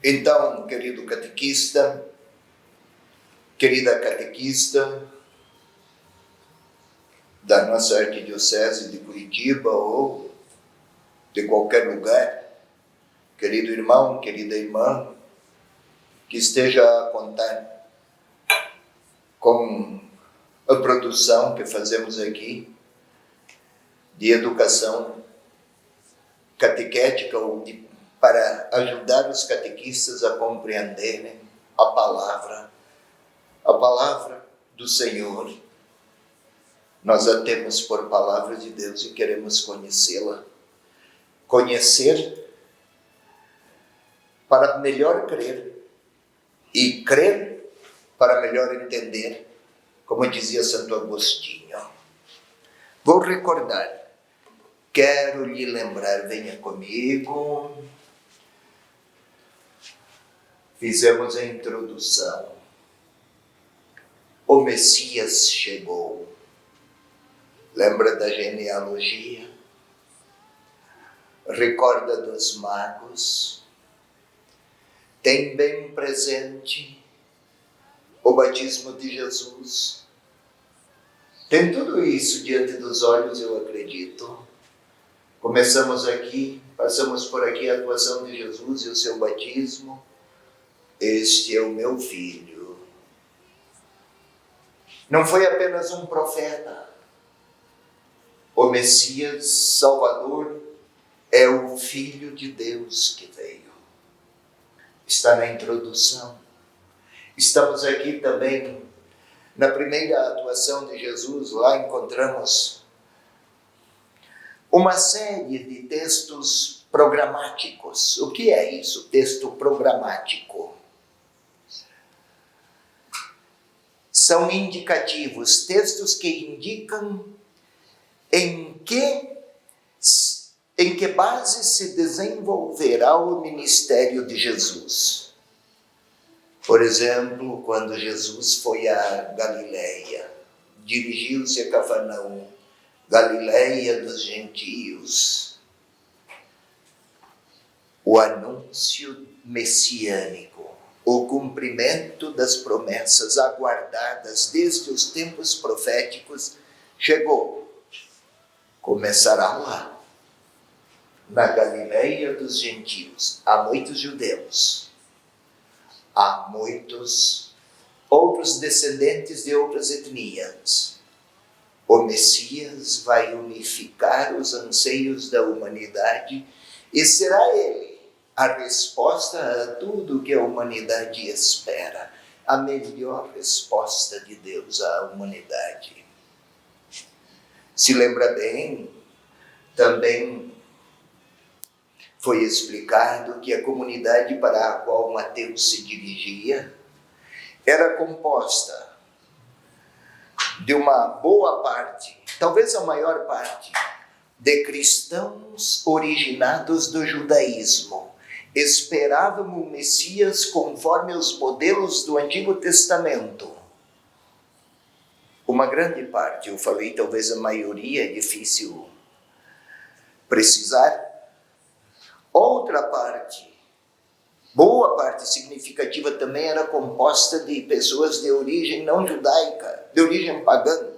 Então, querido catequista, querida catequista da nossa Arquidiocese de Curitiba ou de qualquer lugar, querido irmão, querida irmã, que esteja a contar com a produção que fazemos aqui de educação catequética ou para ajudar os catequistas a compreenderem a palavra do Senhor. Nós a temos por palavra de Deus e queremos conhecê-la. Conhecer para melhor crer e crer para melhor entender, como dizia Santo Agostinho. Vou recordar, quero lhe lembrar, venha comigo. Fizemos a introdução. O Messias chegou. Lembra da genealogia? Recorda dos magos? Tem bem presente o batismo de Jesus? Tem tudo isso diante dos olhos, eu acredito. Começamos aqui, passamos por aqui a atuação de Jesus e o seu batismo. Este é o meu filho. Não foi apenas um profeta. O Messias Salvador é o Filho de Deus que veio. Está na introdução. Estamos aqui também na primeira atuação de Jesus. Lá encontramos uma série de textos programáticos. O que é isso, texto programático? São indicativos, textos que indicam em que base se desenvolverá o ministério de Jesus. Por exemplo, quando Jesus foi a Galileia, dirigiu-se a Cafarnaum, Galileia dos gentios. O anúncio messiânico, o cumprimento das promessas aguardadas desde os tempos proféticos chegou. Começará lá, na Galileia dos gentios. Há muitos judeus, há muitos outros descendentes de outras etnias. O Messias vai unificar os anseios da humanidade e será ele a resposta a tudo que a humanidade espera, a melhor resposta de Deus à humanidade. Se lembra bem, também foi explicado que a comunidade para a qual Mateus se dirigia era composta de uma boa parte, talvez a maior parte, de cristãos originados do judaísmo. Esperavam o Messias conforme os modelos do Antigo Testamento. Uma grande parte, eu falei talvez a maioria, é difícil precisar. Outra parte, boa parte significativa também, era composta de pessoas de origem não judaica, de origem pagã.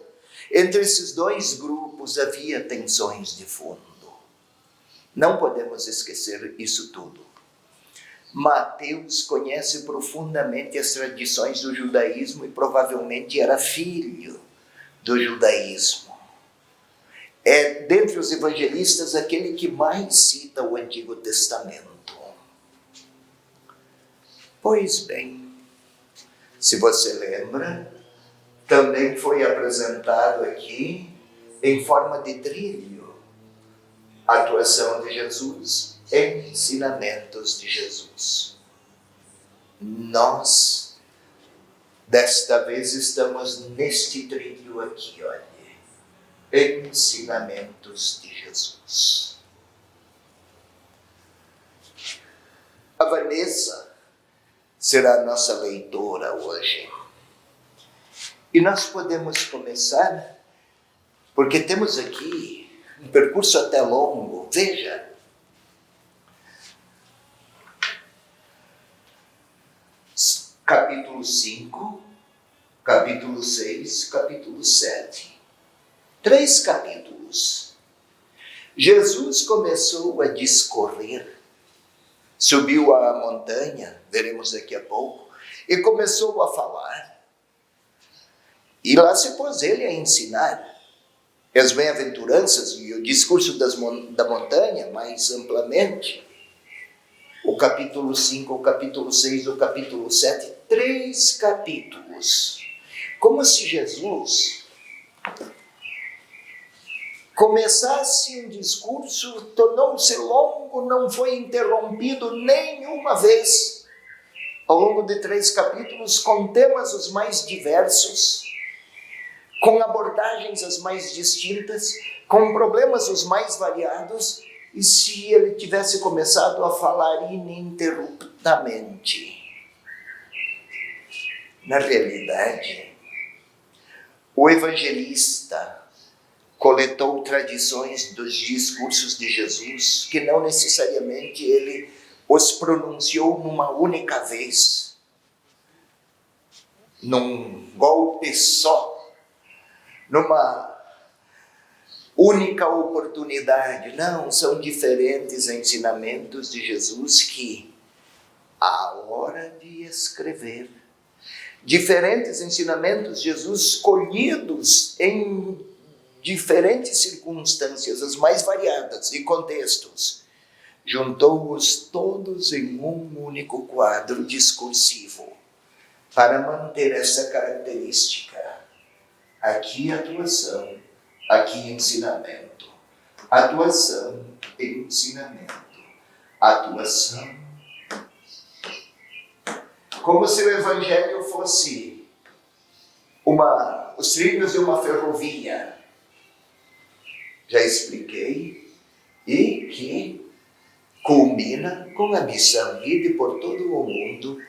Entre esses dois grupos havia tensões de fundo. Não podemos esquecer isso tudo. Mateus conhece profundamente as tradições do judaísmo e provavelmente era filho do judaísmo. É, dentre os evangelistas, aquele que mais cita o Antigo Testamento. Pois bem, se você lembra, também foi apresentado aqui, em forma de trilho, a atuação de Jesus, ensinamentos de Jesus. Nós, desta vez, estamos neste trilho aqui, olha. Ensinamentos de Jesus. A Vanessa será a nossa leitora hoje. E nós podemos começar, porque temos aqui um percurso até longo. Veja, capítulo 5, capítulo 6, capítulo 7. 3 capítulos. Jesus começou a discorrer, subiu à montanha, veremos daqui a pouco, e começou a falar. E lá se pôs ele a ensinar as bem-aventuranças e o discurso da montanha mais amplamente. O capítulo 5, o capítulo 6, o capítulo 7, 3 capítulos. Como se Jesus começasse um discurso, tornou-se longo, não foi interrompido nenhuma vez, ao longo de 3 capítulos, com temas os mais diversos, com abordagens as mais distintas, com problemas os mais variados, e se ele tivesse começado a falar ininterruptamente. Na realidade, o evangelista coletou tradições dos discursos de Jesus, que não necessariamente ele os pronunciou numa única vez, num golpe só, numa única oportunidade. Não, são diferentes ensinamentos de Jesus que, à hora de escrever, diferentes ensinamentos de Jesus escolhidos em diferentes circunstâncias, as mais variadas, e contextos, juntou-os todos em um único quadro discursivo, para manter essa característica. Aqui atuação, aqui ensinamento. Atuação, ensinamento. Atuação. Como se o evangelho fosse os trilhos de uma ferrovia. Já expliquei. E que culmina com a missão: ide por todo o mundo,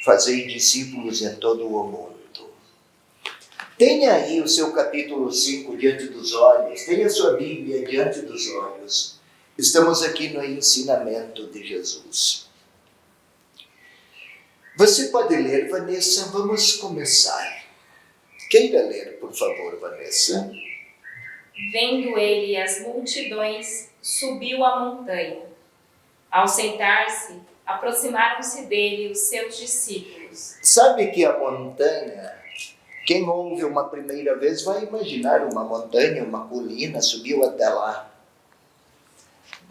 fazei discípulos em todo o mundo. Tenha aí o seu capítulo 5 diante dos olhos, tenha a sua Bíblia diante dos olhos. Estamos aqui no ensinamento de Jesus. Você pode ler, Vanessa? Vamos começar. Queira ler, por favor, Vanessa. Vendo ele as multidões, subiu a montanha. Ao sentar-se, aproximaram-se dele os seus discípulos. Sabe que a montanha, quem ouve uma primeira vez vai imaginar uma montanha, uma colina, subiu até lá.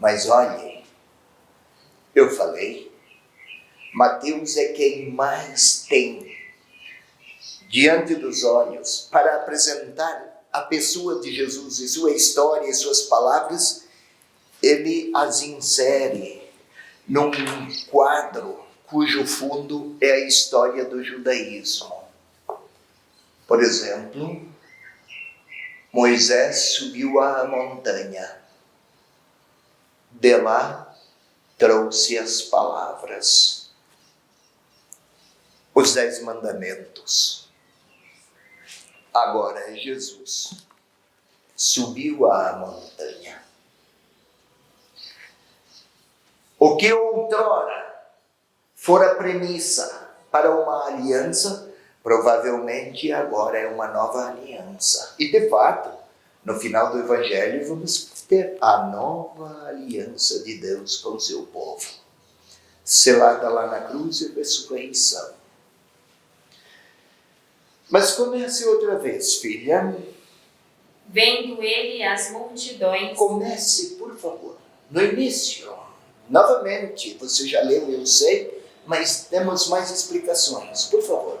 Mas olhem, eu falei, Mateus é quem mais tem diante dos olhos para apresentar a pessoa de Jesus e sua história e suas palavras. Ele as insere num quadro cujo fundo é a história do judaísmo. Por exemplo, Moisés subiu à montanha. De lá trouxe as palavras, os 10 mandamentos. Agora é Jesus. Subiu à montanha. O que outrora fora premissa para uma aliança, provavelmente agora é uma nova aliança. E de fato, no final do Evangelho, vamos ter a nova aliança de Deus com o seu povo, selada lá na cruz e ressurreição. Mas comece outra vez, filha. Vendo ele as multidões. Comece, por favor, no início. Novamente, você já leu, eu sei, mas temos mais explicações, por favor.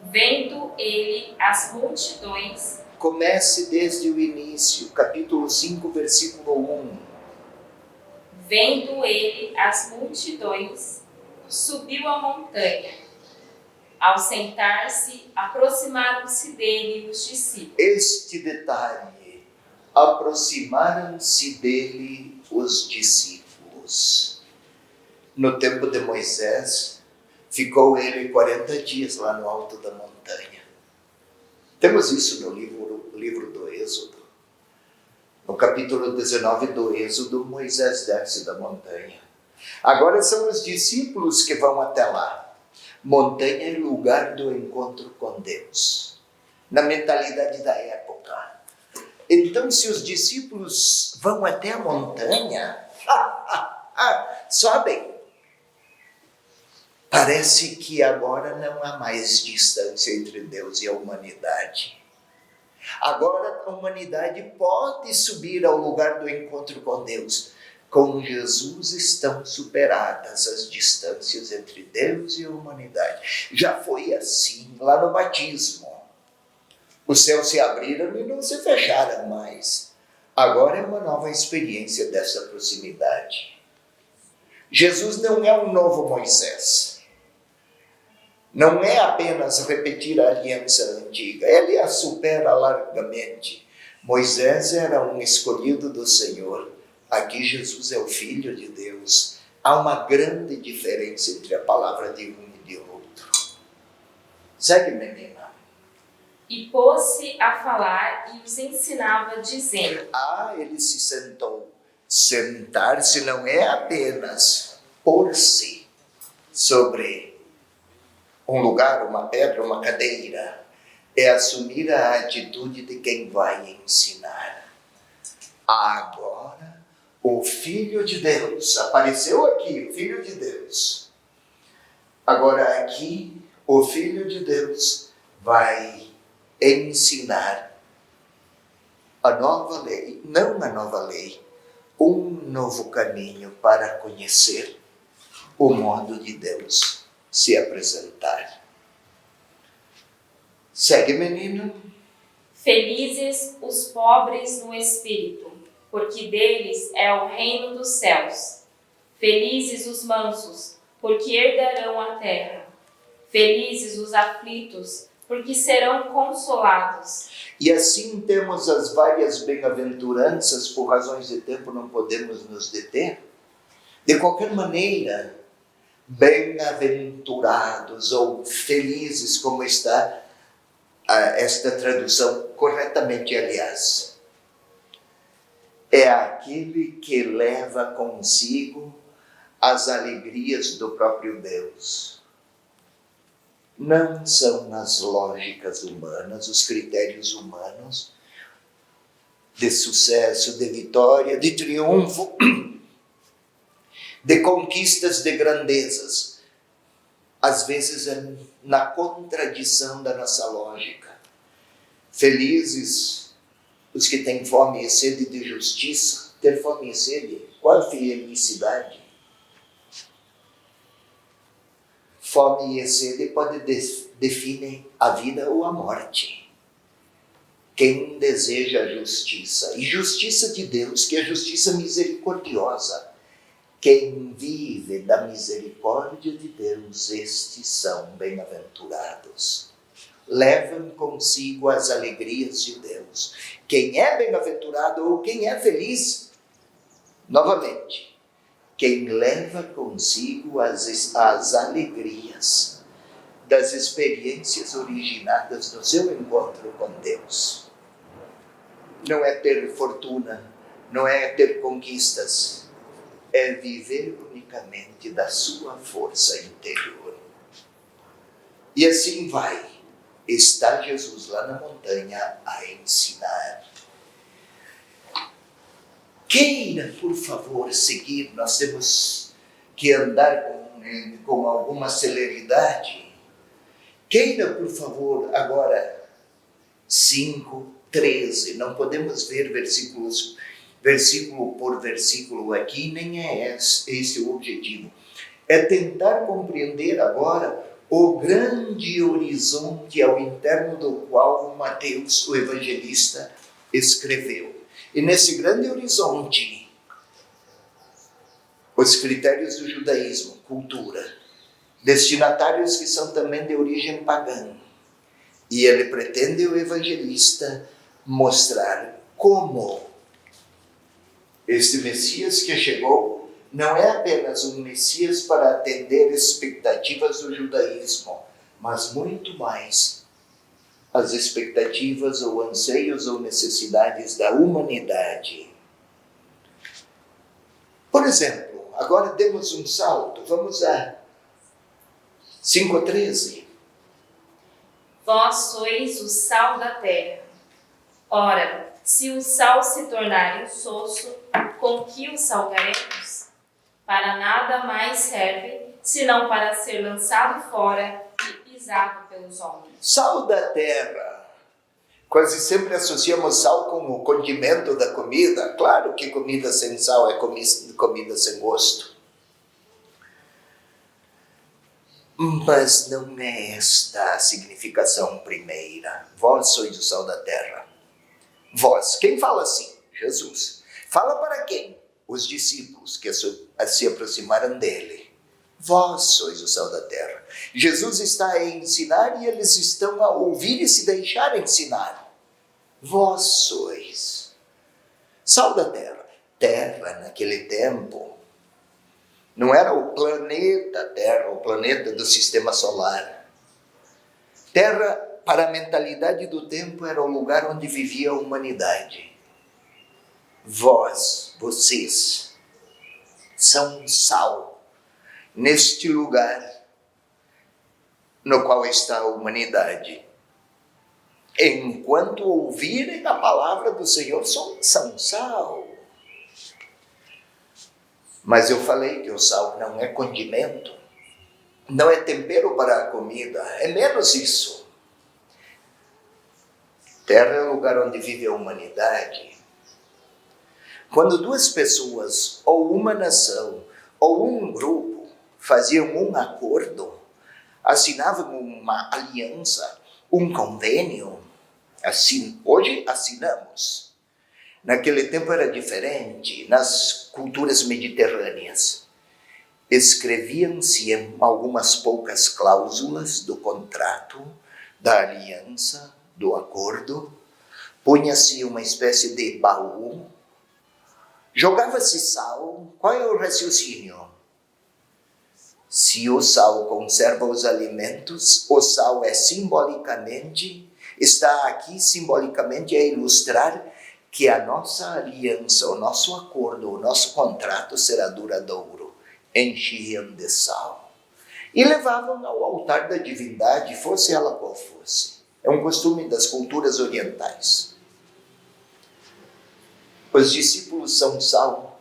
Vendo ele as multidões. Comece desde o início, capítulo 5, versículo 1. Vendo ele as multidões, subiu a montanha. Ao sentar-se, aproximaram-se dele os discípulos. Este detalhe, aproximaram-se dele os discípulos. No tempo de Moisés, ficou ele 40 dias lá no alto da montanha. Temos isso no livro do Êxodo. No capítulo 19 do Êxodo, Moisés desce da montanha. Agora são os discípulos que vão até lá. Montanha é lugar do encontro com Deus, na mentalidade da época. Então, se os discípulos vão até a montanha, sobem. Parece que agora não há mais distância entre Deus e a humanidade. Agora a humanidade pode subir ao lugar do encontro com Deus. Com Jesus estão superadas as distâncias entre Deus e a humanidade. Já foi assim lá no batismo. Os céus se abriram e não se fecharam mais. Agora é uma nova experiência dessa proximidade. Jesus não é um novo Moisés. Não é apenas repetir a aliança antiga. Ele a supera largamente. Moisés era um escolhido do Senhor. Aqui Jesus é o Filho de Deus. Há uma grande diferença entre a palavra de um e de outro. Segue, menina. E pôs-se a falar e os ensinava, dizendo... Ele se sentou. Sentar-se não é apenas pôr-se sobre um lugar, uma pedra, uma cadeira. É assumir a atitude de quem vai ensinar. Agora, o Filho de Deus, apareceu aqui, o Filho de Deus. Agora aqui, o Filho de Deus vai ensinar a nova lei, não a nova lei, um novo caminho para conhecer o modo de Deus se apresentar. Segue, menino. Felizes os pobres no espírito, porque deles é o reino dos céus. Felizes os mansos, porque herdarão a terra. Felizes os aflitos, porque serão consolados. E assim temos as várias bem-aventuranças, por razões de tempo não podemos nos deter. De qualquer maneira, bem-aventurados ou felizes, como está esta tradução, corretamente, aliás, é aquele que leva consigo as alegrias do próprio Deus. Não são as lógicas humanas, os critérios humanos de sucesso, de vitória, de triunfo, de conquistas, de grandezas. Às vezes é na contradição da nossa lógica. Felizes os que têm fome e sede de justiça. Ter fome e sede, qual a felicidade? Fome e sede pode definir a vida ou a morte. Quem deseja a justiça, e justiça de Deus, que é justiça misericordiosa, quem vive da misericórdia de Deus, estes são bem-aventurados. Levam consigo as alegrias de Deus. Quem é bem-aventurado ou quem é feliz, novamente, quem leva consigo as alegrias das experiências originadas no seu encontro com Deus. Não é ter fortuna, não é ter conquistas, é viver unicamente da sua força interior. E assim vai. Está Jesus lá na montanha a ensinar. Queira, por favor, seguir. Nós temos que andar com alguma celeridade. Queira, por favor, agora 5:13. Não podemos ver versículo por versículo aqui, nem é esse o objetivo. É tentar compreender agora o grande horizonte ao interno do qual Mateus, o evangelista, escreveu. E nesse grande horizonte, os critérios do judaísmo, cultura, destinatários que são também de origem pagã. E ele pretende, o evangelista, mostrar como este Messias que chegou não é apenas um Messias para atender expectativas do judaísmo, mas muito mais as expectativas ou anseios ou necessidades da humanidade. Por exemplo, agora demos um salto, vamos a 5:13. Vós sois o sal da terra. Ora, se o sal se tornar insosso, com que o salgaremos? Para nada mais serve, senão para ser lançado fora e pisado pelos homens. Sal da terra. Quase sempre associamos sal com o condimento da comida. Claro que comida sem sal é comida sem gosto. Mas não é esta a significação primeira. Vós sois o sal da terra. Vós, quem fala assim? Jesus. Fala para quem? Os discípulos que se aproximaram dele. Vós sois o sal da terra. Jesus está a ensinar e eles estão a ouvir e se deixar ensinar. Vós sois sal da terra. Terra, naquele tempo, não era o planeta Terra, o planeta do sistema solar. Terra, para a mentalidade do tempo, era o lugar onde vivia a humanidade. Vós, vocês, são sal neste lugar no qual está a humanidade. Enquanto ouvirem a palavra do Senhor, são sal. Mas eu falei que o sal não é condimento, não é tempero para a comida, é menos isso. Terra é o lugar onde vive a humanidade. Quando duas pessoas, ou uma nação, ou um grupo, faziam um acordo, assinavam uma aliança, um convênio, assim, hoje assinamos. Naquele tempo era diferente, nas culturas mediterrâneas. Escreviam-se em algumas poucas cláusulas do contrato, da aliança, do acordo, punha-se uma espécie de baú, jogava-se sal. Qual é o raciocínio? Se o sal conserva os alimentos, o sal é simbolicamente, está aqui simbolicamente a ilustrar que a nossa aliança, o nosso acordo, o nosso contrato será duradouro. Enchiam de sal e levavam ao altar da divindade, fosse ela qual fosse. É um costume das culturas orientais. Os discípulos são sal,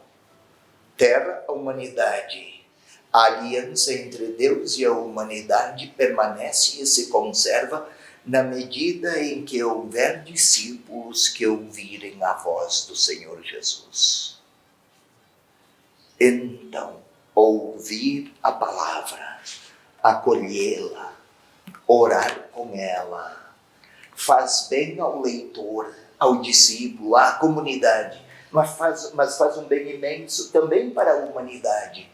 terra, a humanidade. A aliança entre Deus e a humanidade permanece e se conserva na medida em que houver discípulos que ouvirem a voz do Senhor Jesus. Então, ouvir a palavra, acolhê-la, orar com ela, faz bem ao leitor, ao discípulo, à comunidade, mas faz um bem imenso também para a humanidade.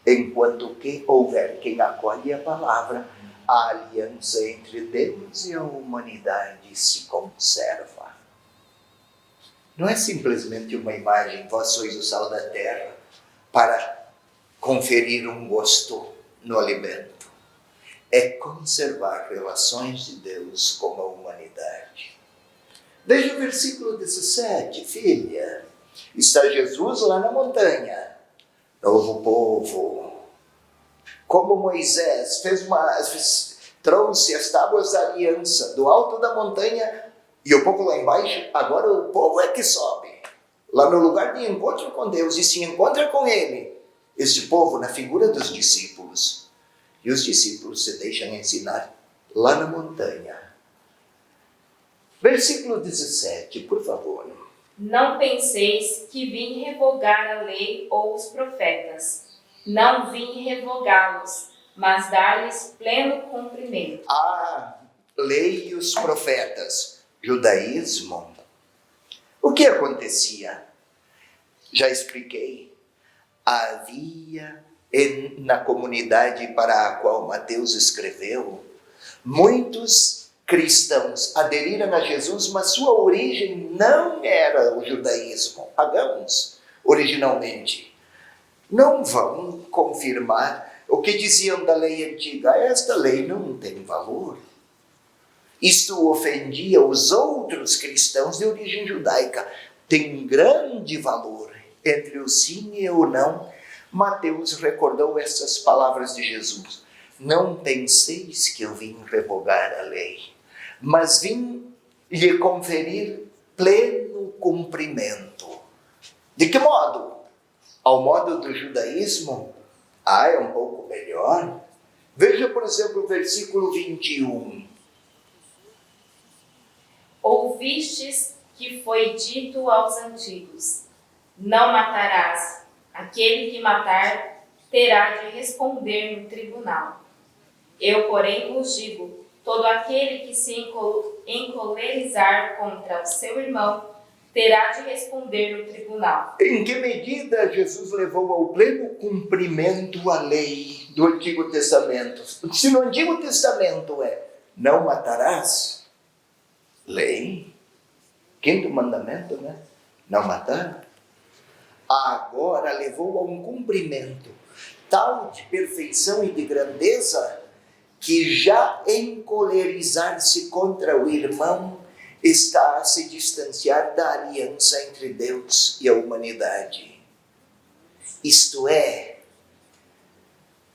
Enquanto que houver quem acolhe a palavra, a aliança entre Deus e a humanidade se conserva. Não é simplesmente uma imagem, vós sois o sal da terra, para conferir um gosto no alimento. É conservar relações de Deus com a humanidade. Veja o versículo 17, filha. Está Jesus lá na montanha, novo povo. Como Moisés trouxe as tábuas da aliança do alto da montanha e o povo lá embaixo, agora o povo é que sobe, lá no lugar de encontro com Deus e se encontra com Ele. Este povo na figura dos discípulos. E os discípulos se deixam ensinar lá na montanha. Versículo 17, por favor. Não penseis que vim revogar a lei ou os profetas. Não vim revogá-los, mas dar-lhes pleno cumprimento. A lei e os profetas, judaísmo. O que acontecia? Já expliquei. Havia na comunidade para a qual Mateus escreveu, muitos cristãos aderiram a Jesus, mas sua origem não era o judaísmo. Pagãos, originalmente. Não vão confirmar o que diziam da lei antiga. Esta lei não tem valor. Isto ofendia os outros cristãos de origem judaica. Tem grande valor entre o sim e o não. Mateus recordou essas palavras de Jesus. não penseis que eu vim revogar a lei, mas vim lhe conferir pleno cumprimento. De que modo? Ao modo do judaísmo? É um pouco melhor. Veja, por exemplo, o versículo 21. Ouvistes que foi dito aos antigos: não matarás. Aquele que matar terá de responder no tribunal. Eu, porém, vos digo: todo aquele que se encolerizar contra o seu irmão terá de responder no tribunal. Em que medida Jesus levou ao pleno cumprimento a lei do Antigo Testamento? Se no Antigo Testamento é não matarás, lei, quinto mandamento, né? Não matar. Agora levou a um cumprimento tal de perfeição e de grandeza que já encolerizar-se contra o irmão está a se distanciar da aliança entre Deus e a humanidade. Isto é,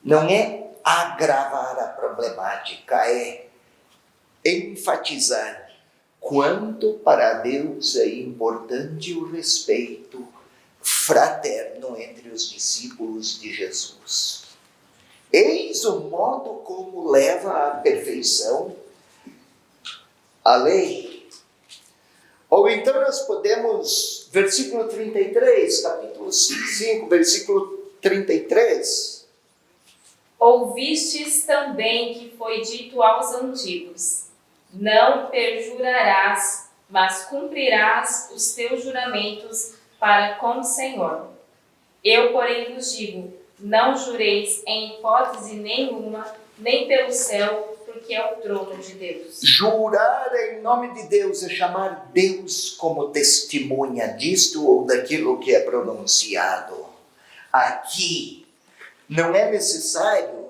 não é agravar a problemática, é enfatizar quanto para Deus é importante o respeito fraterno entre os discípulos de Jesus. Eis o modo como leva à perfeição a lei. Ou então nós podemos, versículo 33, capítulo 5, versículo 33. Ouvistes também que foi dito aos antigos: não perjurarás, mas cumprirás os teus juramentos para com o Senhor. Eu, porém, vos digo: não jureis em hipótese nenhuma, nem pelo céu, porque é o trono de Deus. Jurar em nome de Deus é chamar Deus como testemunha disto ou daquilo que é pronunciado. Aqui não é necessário,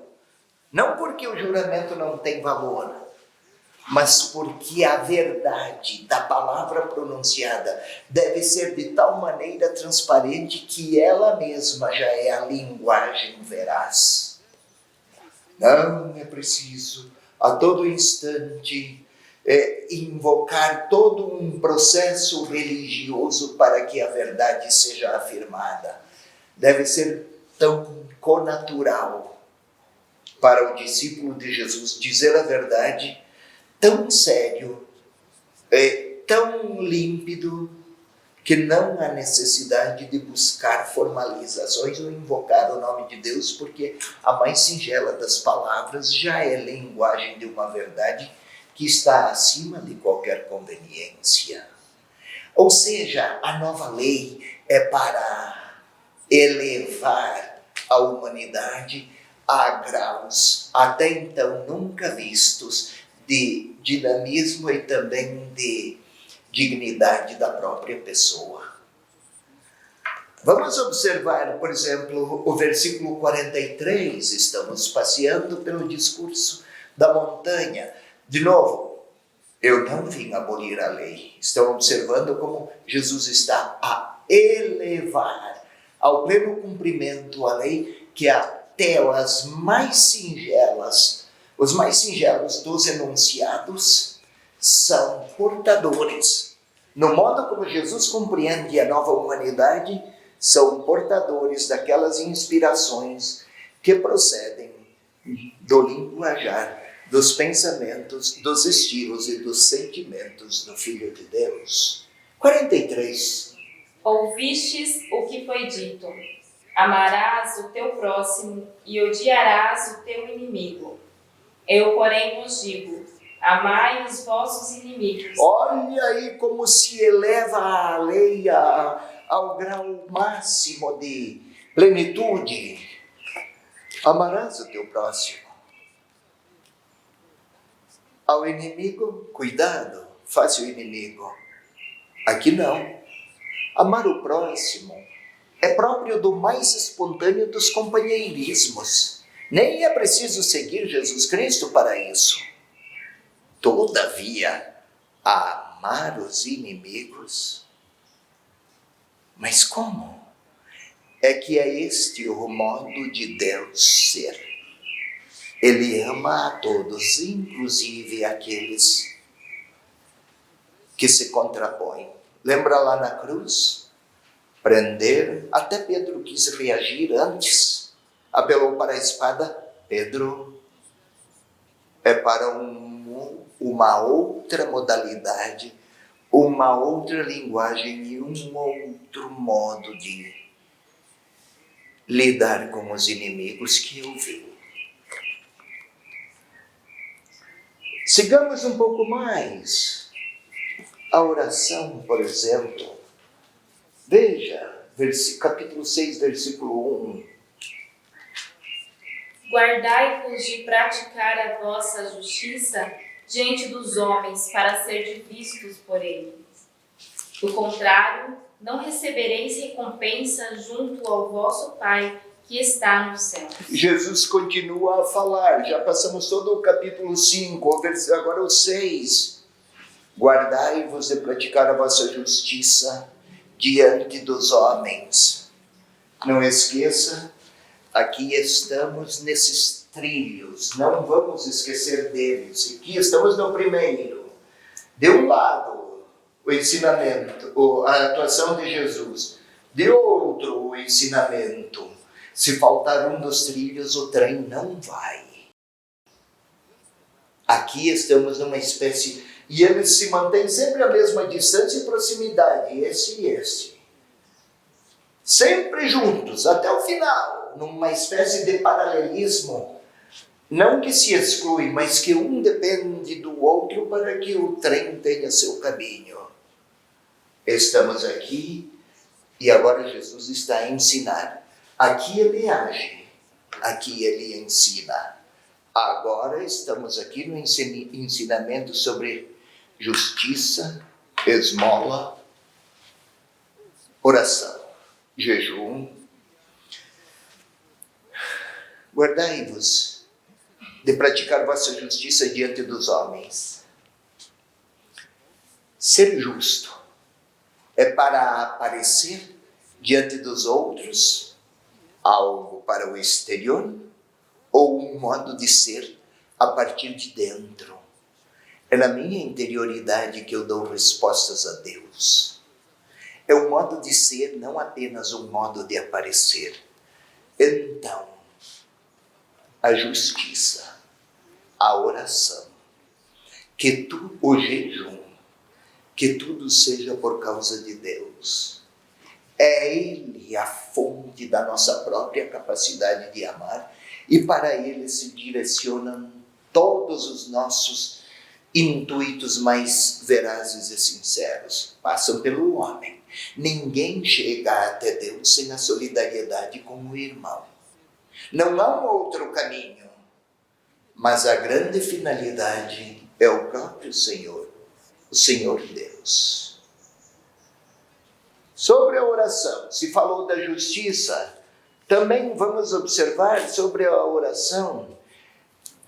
não porque o juramento não tem valor, mas porque a verdade da palavra pronunciada deve ser de tal maneira transparente que ela mesma já é a linguagem veraz. Não é preciso a todo instante invocar todo um processo religioso para que a verdade seja afirmada. Deve ser tão connatural para o discípulo de Jesus dizer a verdade, tão sério, tão límpido, que não há necessidade de buscar formalizações ou invocar o nome de Deus, porque a mais singela das palavras já é linguagem de uma verdade que está acima de qualquer conveniência. Ou seja, a nova lei é para elevar a humanidade a graus até então nunca vistos de dinamismo e também de dignidade da própria pessoa. Vamos observar, por exemplo, o versículo 43, estamos passeando pelo discurso da montanha. De novo, eu não vim abolir a lei. Estão observando como Jesus está a elevar ao pleno cumprimento a lei, que até as mais singelas, os mais singelos dos enunciados são portadores. No modo como Jesus compreende a nova humanidade, são portadores daquelas inspirações que procedem do linguajar, dos pensamentos, dos estilos e dos sentimentos do Filho de Deus. 43. Ouvistes o que foi dito: amarás o teu próximo e odiarás o teu inimigo. Eu, porém, vos digo: amai os vossos inimigos. Olha aí como se eleva a lei ao grau máximo de plenitude. Amarás o teu próximo. Ao inimigo, cuidado, faça o inimigo. Aqui não. Amar o próximo é próprio do mais espontâneo dos companheirismos. Nem é preciso seguir Jesus Cristo para isso. Todavia, amar os inimigos. Mas como? É que é este o modo de Deus ser. Ele ama a todos, inclusive aqueles que se contrapõem. Lembra lá na cruz? Prender, até Pedro quis reagir antes, apelou para a espada. Pedro, é para uma outra modalidade, uma outra linguagem e um outro modo de lidar com os inimigos que eu vi. Sigamos um pouco mais. A oração, por exemplo. Veja, capítulo 6, versículo 1. Guardai-vos de praticar a vossa justiça diante dos homens, para ser vistos por eles. Do contrário, não recebereis recompensa junto ao vosso Pai que está no céu. Jesus continua a falar, já passamos todo o capítulo 5, agora o 6. Guardai-vos de praticar a vossa justiça diante dos homens. Não esqueça, aqui estamos nesses trilhos, não vamos esquecer deles. Aqui estamos no primeiro. De um lado, o ensinamento, a atuação de Jesus. De outro, o ensinamento. Se faltar um dos trilhos, o trem não vai. Aqui estamos numa espécie... E eles se mantêm sempre a mesma distância e proximidade, esse e esse. Sempre juntos, até o final, numa espécie de paralelismo. Não que se exclui, mas que um depende do outro para que o trem tenha seu caminho. Estamos aqui e agora Jesus está a ensinar. Aqui ele age, aqui ele ensina. Agora estamos aqui no ensinamento sobre justiça, esmola, oração, jejum. Guardai-vos de praticar vossa justiça diante dos homens. Ser justo é para aparecer diante dos outros algo para o exterior ou um modo de ser a partir de dentro. É na minha interioridade que eu dou respostas a Deus. É um modo de ser, não apenas um modo de aparecer. Então, a justiça, a oração, o jejum, que tudo seja por causa de Deus. É Ele a fonte da nossa própria capacidade de amar e para Ele se direcionam todos os nossos intuitos mais verazes e sinceros. Passam pelo homem. Ninguém chega até Deus sem a solidariedade com o irmão. Não há um outro caminho, mas a grande finalidade é o próprio Senhor, o Senhor Deus. Sobre a oração, se falou da justiça, também vamos observar sobre a oração.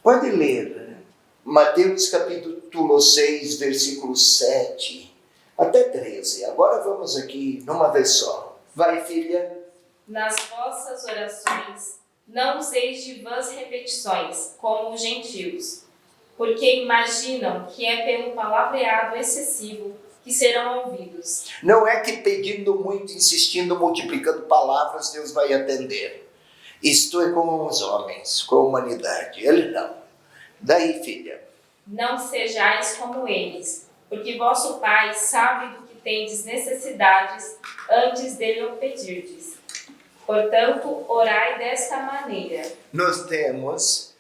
Pode ler Mateus capítulo 6, versículo 7 até 13. Agora vamos aqui numa vez só. Vai, filha. Nas vossas orações, não useis de vãs repetições, como os gentios, porque imaginam que é pelo palavreado excessivo que serão ouvidos. Não é que pedindo muito, insistindo, multiplicando palavras, Deus vai atender. Isto é com os homens, com a humanidade. Ele não. Daí, filha. Não sejais como eles, porque vosso Pai sabe do que tendes necessidades antes dele o pedirdes. Portanto, orai desta maneira. Nós temos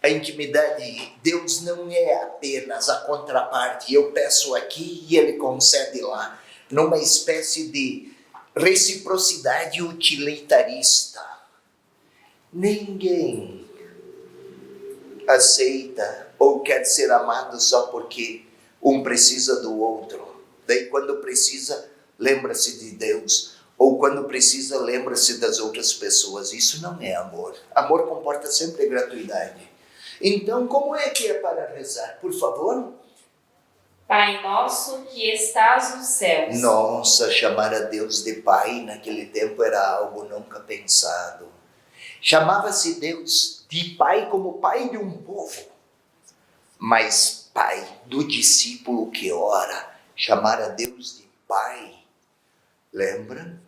a intimidade. Deus não é apenas a contraparte. Eu peço aqui e Ele concede lá. Numa espécie de reciprocidade utilitarista. Ninguém aceita ou quer ser amado só porque um precisa do outro. Daí quando precisa, lembra-se de Deus. Ou quando precisa, lembra-se das outras pessoas. Isso não é amor. Amor comporta sempre gratuidade. Então, como é que é para rezar? Por favor. Pai nosso que estás nos céus. Nossa, chamar a Deus de Pai naquele tempo era algo nunca pensado. Chamava-se Deus de Pai como Pai de um povo, mas Pai do discípulo que ora. Chamar a Deus de Pai, lembra?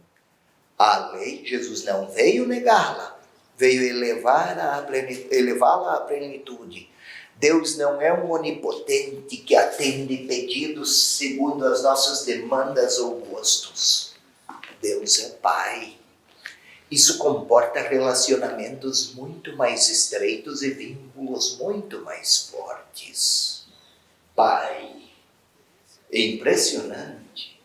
A lei, Jesus não veio negá-la, veio elevá-la à plenitude. Deus não é um onipotente que atende pedidos segundo as nossas demandas ou gostos. Deus é Pai. Isso comporta relacionamentos muito mais estreitos e vínculos muito mais fortes. Pai. É impressionante.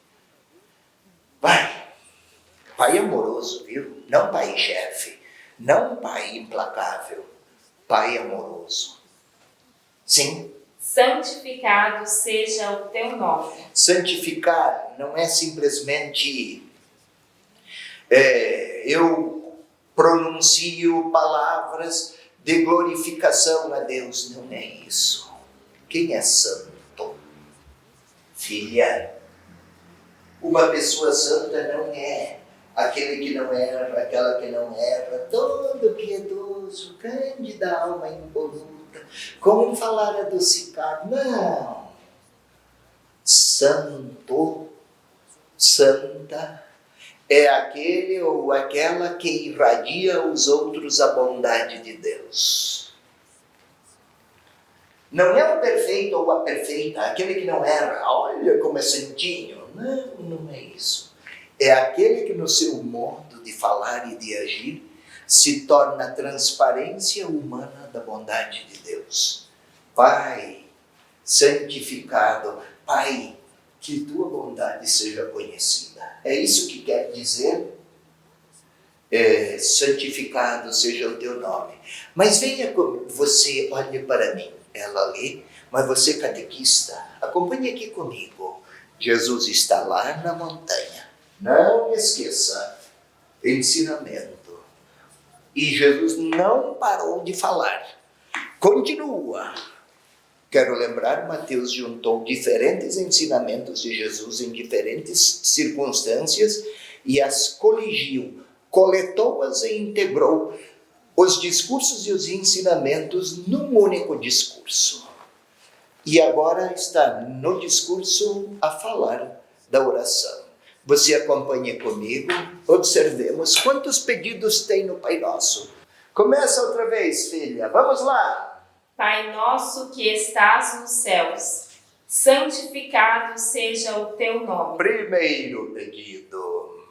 Pai amoroso, viu? Não pai chefe, não pai implacável, pai amoroso. Sim. Santificado seja o teu nome. Santificar não é simplesmente eu pronuncio palavras de glorificação a Deus. Não é isso. Quem é santo? Filha, uma pessoa santa não é aquele que não erra, aquela que não erra, todo piedoso, cândida alma impoluta, com um falar adocicado. Não. Santo, santa, é aquele ou aquela que irradia aos outros a bondade de Deus. Não é o perfeito ou a perfeita, aquele que não erra, olha como é santinho. Não, não é isso. É aquele que no seu modo de falar e de agir se torna a transparência humana da bondade de Deus. Pai, santificado, Pai, que tua bondade seja conhecida. É isso que quer dizer, santificado seja o teu nome. Mas venha comigo, você olhe para mim. Ela lê, mas você catequista, acompanhe aqui comigo. Jesus está lá na montanha. Não esqueça, ensinamento. E Jesus não parou de falar. Continua. Quero lembrar, Mateus juntou diferentes ensinamentos de Jesus em diferentes circunstâncias e as coligiu, coletou-as e integrou os discursos e os ensinamentos num único discurso. E agora está no discurso a falar da oração. Você acompanha comigo, observemos quantos pedidos tem no Pai Nosso. Começa outra vez, filha, vamos lá. Pai nosso que estás nos céus, santificado seja o teu nome. Primeiro pedido.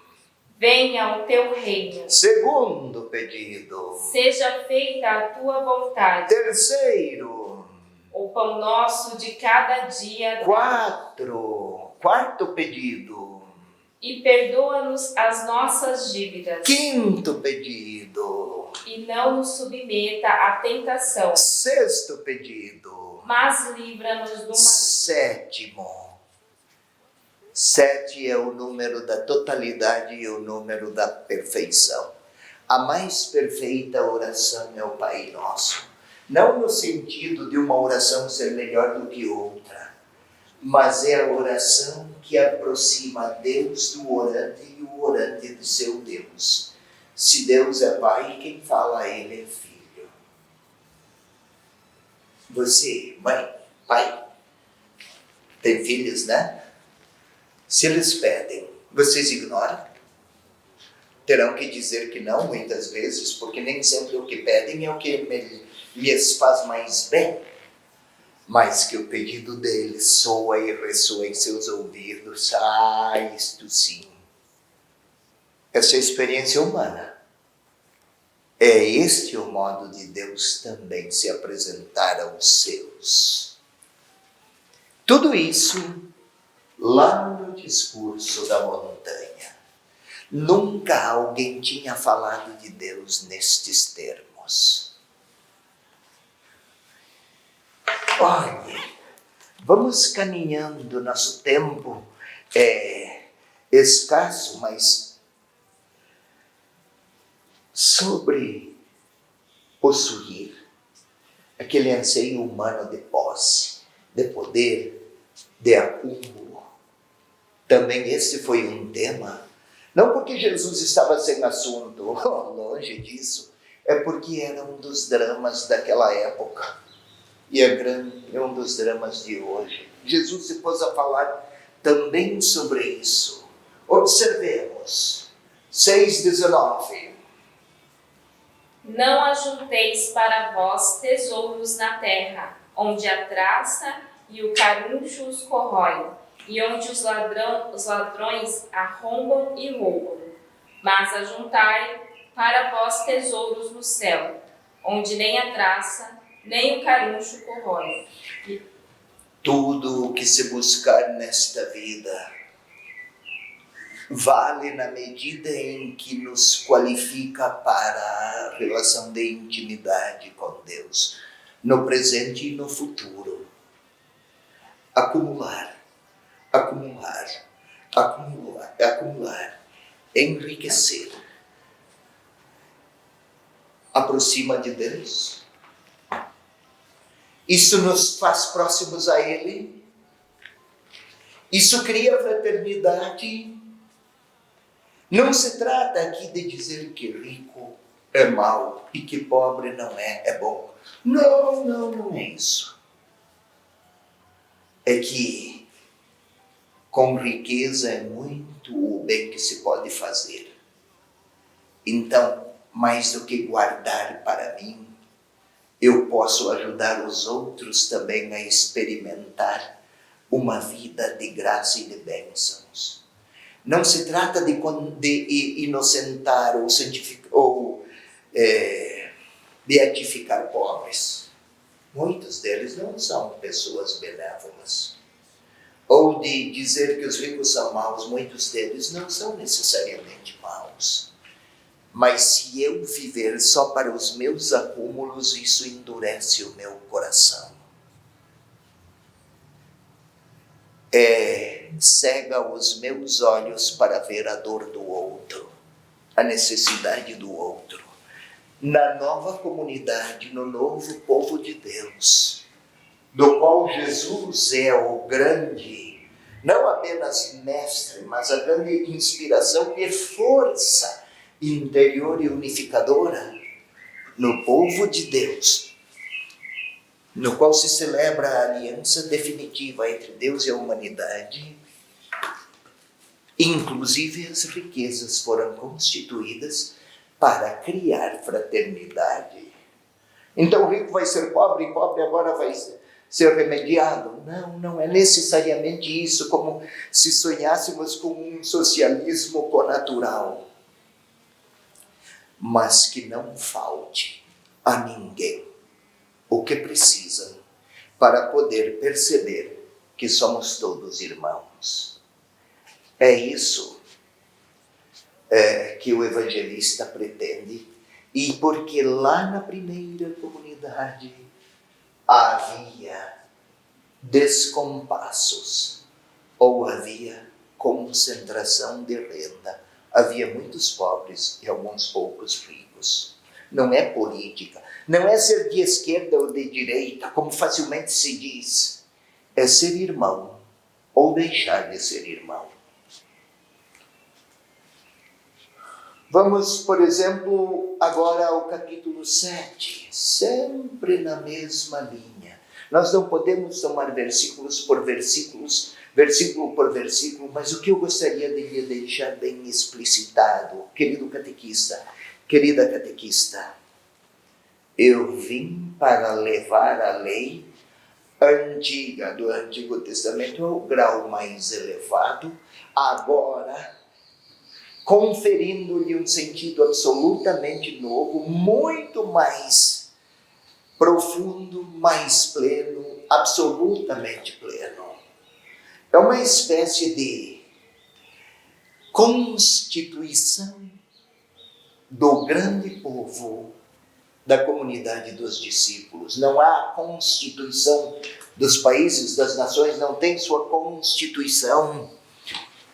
Venha o teu reino. Segundo pedido. Seja feita a tua vontade. Terceiro. O pão nosso de cada dia. Quarto pedido. E perdoa-nos as nossas dívidas. Quinto pedido. E não nos submeta à tentação. Sexto pedido. Mas livra-nos do maligno. Sétimo. 7 é o número da totalidade e o número da perfeição. A mais perfeita oração é o Pai Nosso. Não no sentido de uma oração ser melhor do que outra, mas é a oração que aproxima Deus do orante e o orante de seu Deus. Se Deus é Pai, quem fala a Ele é Filho. Você, mãe, pai, tem filhos, né? Se eles pedem, vocês ignoram? Terão que dizer que não muitas vezes, porque nem sempre o que pedem é o que lhes faz mais bem. Mas que o pedido deles soa e ressoa em seus ouvidos. Isto sim. Essa é a experiência humana. É este o modo de Deus também se apresentar aos seus. Tudo isso lá no discurso da montanha. Nunca alguém tinha falado de Deus nestes termos. Olhe, vamos caminhando, nosso tempo é escasso, mas sobre possuir aquele anseio humano de posse, de poder, de acúmulo. Também esse foi um tema, não porque Jesus estava sem assunto, longe disso, é porque era um dos dramas daquela época e é um dos dramas de hoje. Jesus se pôs a falar também sobre isso. Observemos, 6,19. Não ajunteis para vós tesouros na terra, onde a traça e o caruncho os corrói, e onde os ladrões arrombam e roubam. Mas ajuntai para vós tesouros no céu, onde nem a traça, nem o caruncho corrói. Tudo o que se buscar nesta vida vale na medida em que nos qualifica para a relação de intimidade com Deus, no presente e no futuro. Acumular, enriquecer. Aproxima de Deus. Isso nos faz próximos a Ele. Isso cria fraternidade. Não se trata aqui de dizer que rico é mau e que pobre não é bom. Não é isso. É que com riqueza é muito o bem que se pode fazer. Então, mais do que guardar para mim, eu posso ajudar os outros também a experimentar uma vida de graça e de bênçãos. Não se trata de inocentar ou santificar ou beatificar pobres. Muitos deles não são pessoas benévolas. Ou de dizer que os ricos são maus, muitos deles não são necessariamente maus. Mas se eu viver só para os meus acúmulos, isso endurece o meu coração. Cega os meus olhos para ver a dor do outro, a necessidade do outro. Na nova comunidade, no novo povo de Deus, do qual Jesus é o grande, não apenas mestre, mas a grande inspiração e força interior e unificadora, no povo de Deus, no qual se celebra a aliança definitiva entre Deus e a humanidade. Inclusive as riquezas foram constituídas para criar fraternidade. Então o rico vai ser pobre e pobre agora vai ser remediado? Não é necessariamente isso, como se sonhássemos com um socialismo connatural. Mas que não falte a ninguém o que precisam para poder perceber que somos todos irmãos. É isso que o evangelista pretende, e porque lá na primeira comunidade havia descompassos, ou havia concentração de renda, havia muitos pobres e alguns poucos ricos. Não é política, não é ser de esquerda ou de direita, como facilmente se diz. É ser irmão ou deixar de ser irmão. Vamos, por exemplo, agora ao capítulo 7, sempre na mesma linha. Nós não podemos tomar versículos por versículos, versículo por versículo, mas o que eu gostaria de lhe deixar bem explicitado, querido catequista, querida catequista, eu vim para levar a lei antiga do Antigo Testamento ao grau mais elevado, agora conferindo-lhe um sentido absolutamente novo, muito mais profundo, mais pleno, absolutamente pleno. É uma espécie de constituição do grande povo da comunidade dos discípulos. Não há constituição dos países, das nações, não tem sua constituição.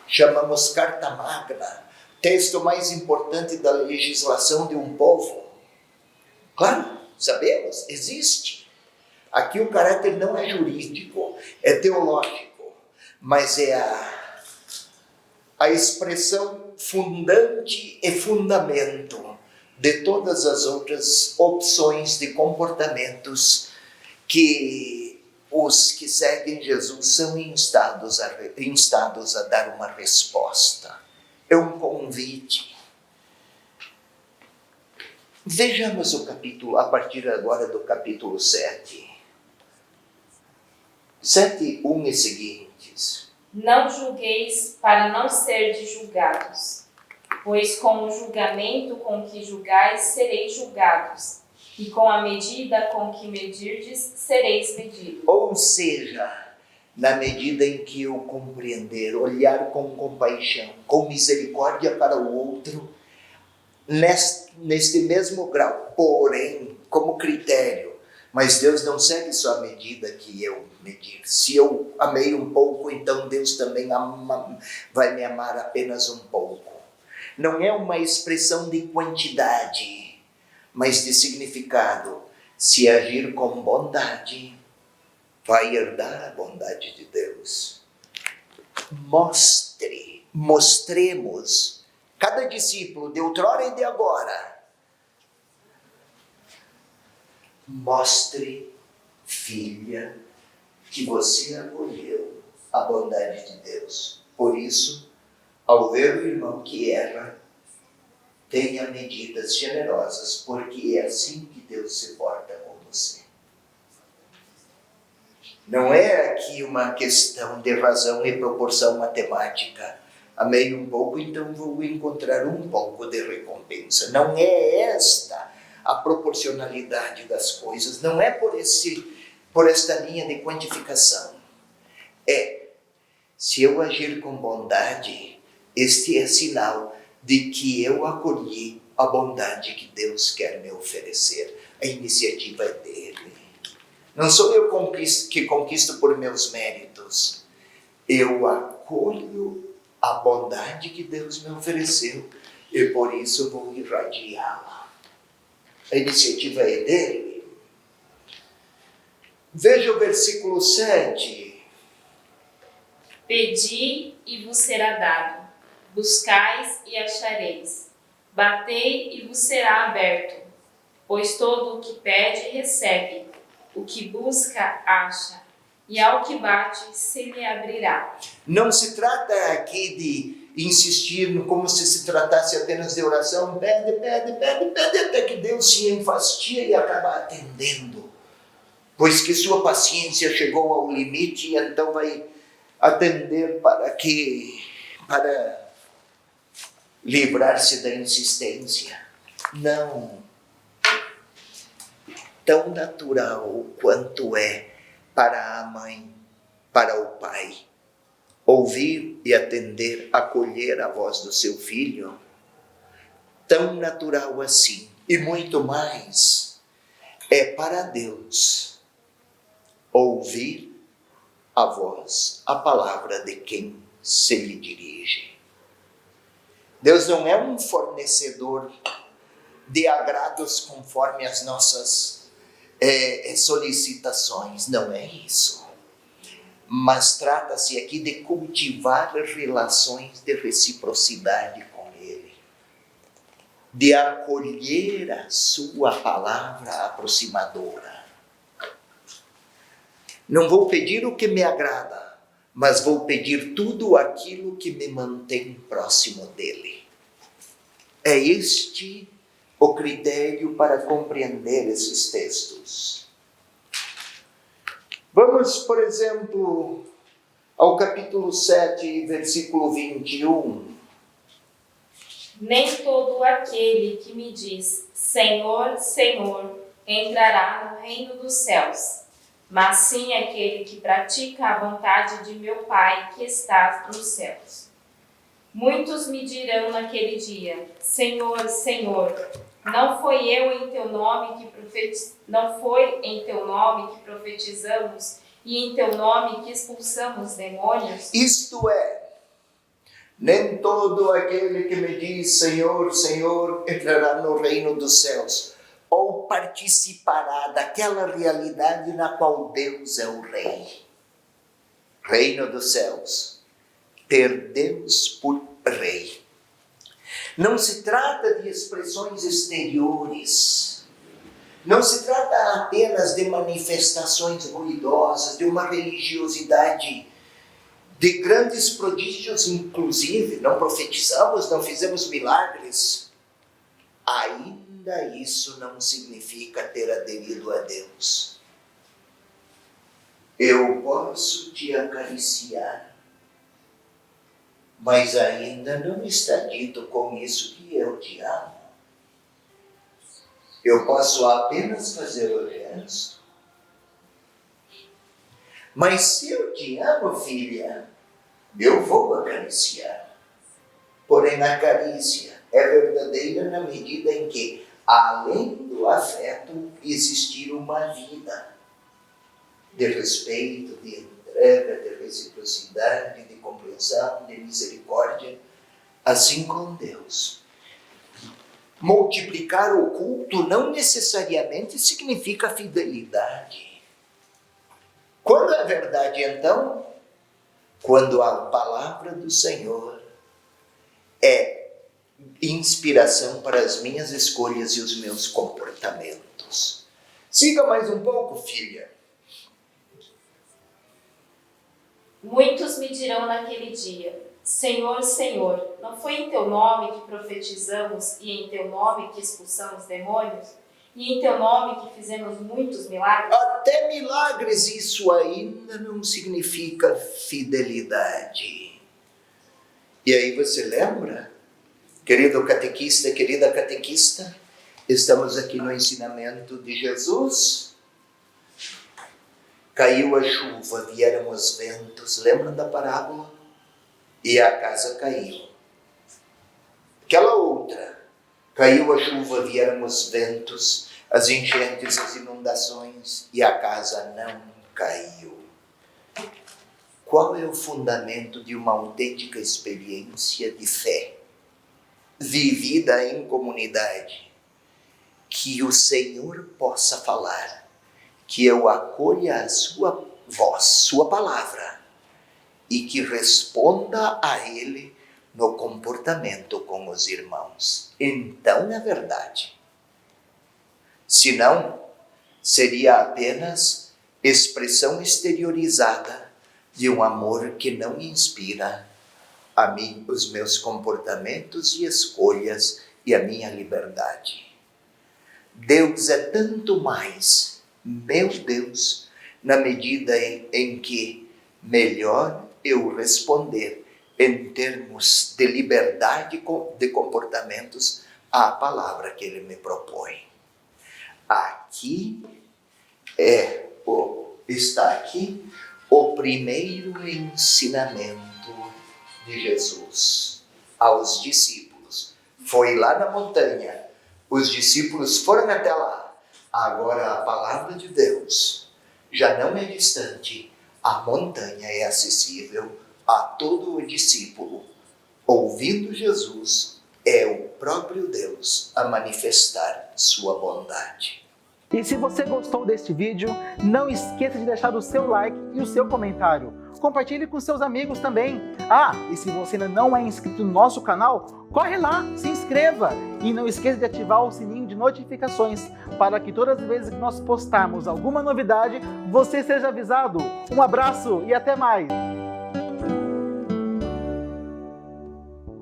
Chamamos Carta Magna, texto mais importante da legislação de um povo. Claro, sabemos, existe. Aqui o caráter não é jurídico, é teológico, mas é a expressão fundante e fundamento de todas as outras opções de comportamentos que os que seguem Jesus são instados a dar uma resposta. É um convite. Vejamos o capítulo, a partir agora do capítulo 7. 7:1 e seguintes. Não julgueis para não serdes julgados, pois com o julgamento com que julgais sereis julgados, e com a medida com que medirdes sereis medidos. Ou seja, na medida em que eu compreender, olhar com compaixão, com misericórdia para o outro, neste mesmo grau, porém, como critério, mas Deus não segue só a medida que eu medir. Se eu amei um pouco, então Deus também vai me amar apenas um pouco. Não é uma expressão de quantidade, mas de significado. Se agir com bondade, vai herdar a bondade de Deus. Mostremos, cada discípulo de outrora e de agora, mostre, filha, que você acolheu a bondade de Deus. Por isso, ao ver o irmão que erra, tenha medidas generosas, porque é assim que Deus se porta com você. Não é aqui uma questão de razão e proporção matemática. Amei um pouco, então vou encontrar um pouco de recompensa. Não é esta a proporcionalidade das coisas. Não é por esta linha de quantificação. Se eu agir com bondade, este é sinal de que eu acolhi a bondade que Deus quer me oferecer. A iniciativa é dele. Não sou eu que conquisto por meus méritos. Eu acolho a bondade que Deus me ofereceu e por isso vou irradiá-la. A iniciativa é dele. Veja o versículo 7. Pedi e vos será dado, buscais e achareis, batei e vos será aberto, pois todo o que pede recebe, o que busca acha, e ao que bate se lhe abrirá. Não se trata aqui de insistir como se tratasse apenas de oração, pede, até que Deus se enfastia e acaba atendendo, pois que sua paciência chegou ao limite e então vai atender para livrar-se da insistência. Não. Tão natural quanto é para a mãe, para o pai, ouvir e atender, acolher a voz do seu filho, tão natural assim, e muito mais, é para Deus ouvir a voz, a palavra de quem se lhe dirige. Deus não é um fornecedor de agrados conforme as nossas solicitações, não é isso. Mas trata-se aqui de cultivar relações de reciprocidade com Ele, de acolher a sua palavra aproximadora. Não vou pedir o que me agrada, mas vou pedir tudo aquilo que me mantém próximo dele. É este o critério para compreender esses textos. Vamos, por exemplo, ao capítulo 7, versículo 21. Nem todo aquele que me diz, Senhor, Senhor, entrará no reino dos céus, mas sim aquele que pratica a vontade de meu Pai que está nos céus. Muitos me dirão naquele dia, Senhor, Senhor, não foi em teu nome que profetizamos e em teu nome que expulsamos demônios? Isto é, nem todo aquele que me diz Senhor, Senhor, entrará no reino dos céus, ou participará daquela realidade na qual Deus é o Rei. Reino dos céus, ter Deus por Rei. Não se trata de expressões exteriores. Não se trata apenas de manifestações ruidosas, de uma religiosidade de grandes prodígios, inclusive. Não profetizamos, não fizemos milagres. Ainda isso não significa ter aderido a Deus. Eu posso te acariciar, mas ainda não está dito com isso que eu te amo. Eu posso apenas fazer o gesto. Mas se eu te amo, filha, eu vou acariciar. Porém, a carícia é verdadeira na medida em que, além do afeto, existir uma vida de respeito, de entrega, de reciprocidade, de compreensão, de misericórdia, assim com Deus. Multiplicar o culto não necessariamente significa fidelidade. Quando é verdade, então? Quando a palavra do Senhor é inspiração para as minhas escolhas e os meus comportamentos. Siga mais um pouco, filha. Muitos me dirão naquele dia: Senhor, Senhor, não foi em teu nome que profetizamos e em teu nome que expulsamos demônios? E em teu nome que fizemos muitos milagres? Até milagres, isso ainda não significa fidelidade. E aí você lembra? Querido catequista, querida catequista, estamos aqui no ensinamento de Jesus. Caiu a chuva, vieram os ventos, lembram da parábola? E a casa caiu. Aquela outra, caiu a chuva, vieram os ventos, as enchentes, as inundações, e a casa não caiu. Qual é o fundamento de uma autêntica experiência de fé, vivida em comunidade? Que o Senhor possa falar, que eu acolha a sua voz, sua palavra, e que responda a Ele no comportamento com os irmãos. Então é verdade. Senão, seria apenas expressão exteriorizada de um amor que não inspira a mim, os meus comportamentos e escolhas e a minha liberdade. Deus é tanto mais meu Deus, na medida em que melhor eu responder em termos de liberdade de comportamentos à palavra que Ele me propõe. Aqui está aqui o primeiro ensinamento de Jesus aos discípulos. Foi lá na montanha, os discípulos foram até lá. Agora a palavra de Deus já não é distante, a montanha é acessível a todo o discípulo. Ouvindo Jesus, é o próprio Deus a manifestar sua bondade. E se você gostou deste vídeo, não esqueça de deixar o seu like e o seu comentário. Compartilhe com seus amigos também. E se você ainda não é inscrito no nosso canal, corre lá, se inscreva. E não esqueça de ativar o sininho de notificações, para que todas as vezes que nós postarmos alguma novidade, você seja avisado. Um abraço e até mais!